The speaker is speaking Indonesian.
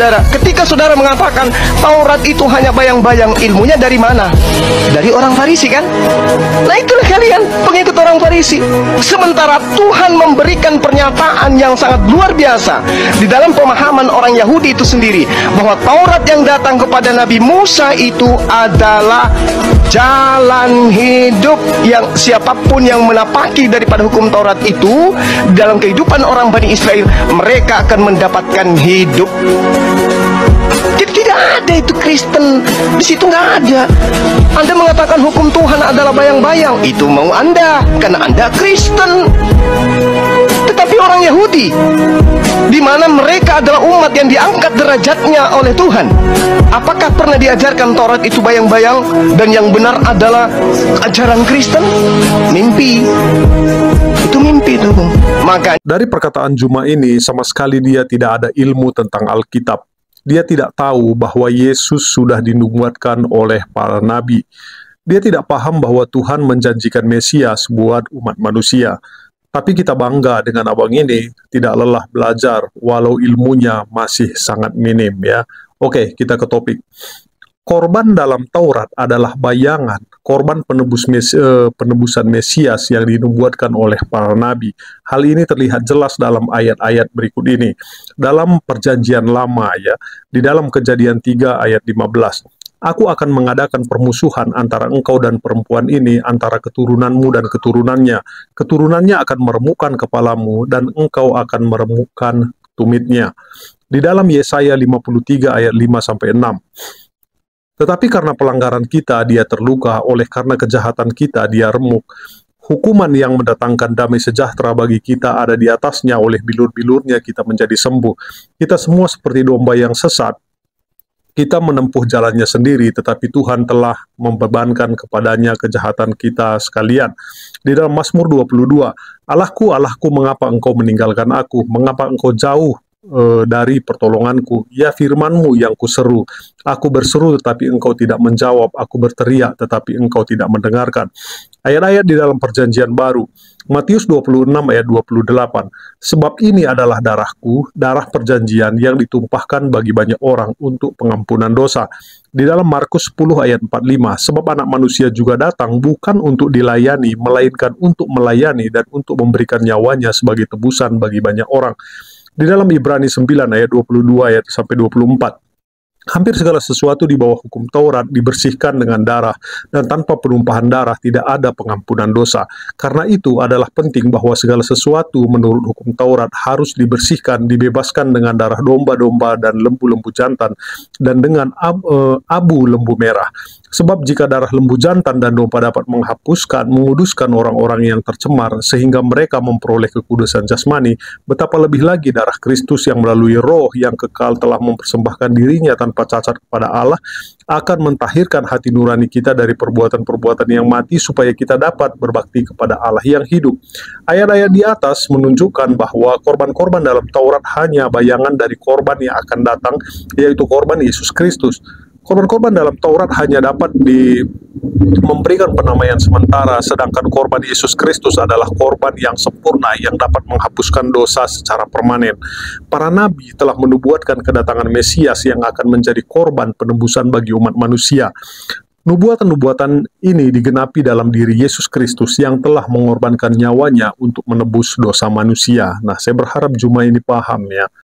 Saudara, ketika saudara mengatakan Taurat itu hanya bayang-bayang, ilmunya dari mana? Dari orang Farisi kan? Nah itulah kalian, pengikut orang Farisi. Sementara Tuhan memberikan pernyataan yang sangat luar biasa di dalam pemahaman orang Yahudi itu sendiri, bahwa Taurat yang datang kepada Nabi Musa itu adalah jalan hidup, yang siapapun yang menapaki daripada hukum Taurat itu dalam kehidupan orang Bani Israel, mereka akan mendapatkan hidup. Jadi tidak ada itu Kristen di situ, nggak ada. Anda mengatakan hukum Tuhan adalah bayang-bayang, itu mau Anda karena Anda Kristen. Tetapi orang Yahudi, di mana mereka adalah umat yang diangkat derajatnya oleh Tuhan, apakah pernah diajarkan Taurat itu bayang-bayang dan yang benar adalah ajaran Kristen? Mimpi. Itu mimpi itu. Maka dari perkataan Juma ini sama sekali dia tidak ada ilmu tentang Alkitab. Dia tidak tahu bahwa Yesus sudah dinubuatkan oleh para nabi. Dia tidak paham bahwa Tuhan menjanjikan Mesias buat umat manusia. Tapi kita bangga dengan abang ini, tidak lelah belajar walau ilmunya masih sangat minim ya. Oke, kita ke topik. Korban dalam Taurat adalah bayangan, korban penebusan Mesias yang dinubuatkan oleh para nabi. Hal ini terlihat jelas dalam ayat-ayat berikut ini. Dalam perjanjian lama ya, di dalam Kejadian 3 ayat 15. Aku akan mengadakan permusuhan antara engkau dan perempuan ini, antara keturunanmu dan keturunannya. Keturunannya akan meremukkan kepalamu, dan engkau akan meremukkan tumitnya. Di dalam Yesaya 53 ayat 5-6. Tetapi karena pelanggaran kita, dia terluka, oleh karena kejahatan kita, dia remuk. Hukuman yang mendatangkan damai sejahtera bagi kita ada di atasnya, oleh bilur-bilurnya kita menjadi sembuh. Kita semua seperti domba yang sesat. Kita menempuh jalannya sendiri, tetapi Tuhan telah membebankan kepadanya kejahatan kita sekalian. Di dalam Mazmur 22, Allahku, Allahku, mengapa engkau meninggalkan aku? Mengapa engkau jauh dari pertolonganku? Ya, firman-Mu yang kuseru. Aku berseru tetapi engkau tidak menjawab. Aku berteriak tetapi engkau tidak mendengarkan. Ayat-ayat di dalam perjanjian baru. Matius 26 ayat 28. Sebab ini adalah darahku, darah perjanjian yang ditumpahkan bagi banyak orang untuk pengampunan dosa. Di dalam Markus 10 ayat 45. Sebab anak manusia juga datang bukan untuk dilayani, melainkan untuk melayani dan untuk memberikan nyawanya sebagai tebusan bagi banyak orang. Di dalam Ibrani 9 ayat 22 ayat sampai 24. Hampir segala sesuatu di bawah hukum Taurat dibersihkan dengan darah, dan tanpa penumpahan darah tidak ada pengampunan dosa. Karena itu adalah penting bahwa segala sesuatu menurut hukum Taurat harus dibersihkan, dibebaskan dengan darah domba-domba dan lembu-lembu jantan, dan dengan abu lembu merah. Sebab jika darah lembu jantan dan domba dapat menghapuskan, menguduskan orang-orang yang tercemar, sehingga mereka memperoleh kekudusan jasmani, betapa lebih lagi darah Kristus yang melalui roh yang kekal telah mempersembahkan dirinya tanpa cacat kepada Allah, akan mentahirkan hati nurani kita dari perbuatan-perbuatan yang mati, supaya kita dapat berbakti kepada Allah yang hidup. Ayat-ayat di atas menunjukkan bahwa korban-korban dalam Taurat hanya bayangan dari korban yang akan datang, yaitu korban Yesus Kristus. Korban-korban dalam Taurat hanya dapat memberikan penamaian sementara, sedangkan korban Yesus Kristus adalah korban yang sempurna yang dapat menghapuskan dosa secara permanen. Para nabi telah menubuatkan kedatangan Mesias yang akan menjadi korban penebusan bagi umat manusia. Nubuatan-nubuatan ini digenapi dalam diri Yesus Kristus yang telah mengorbankan nyawanya untuk menebus dosa manusia. Nah, saya berharap Juma ini paham ya.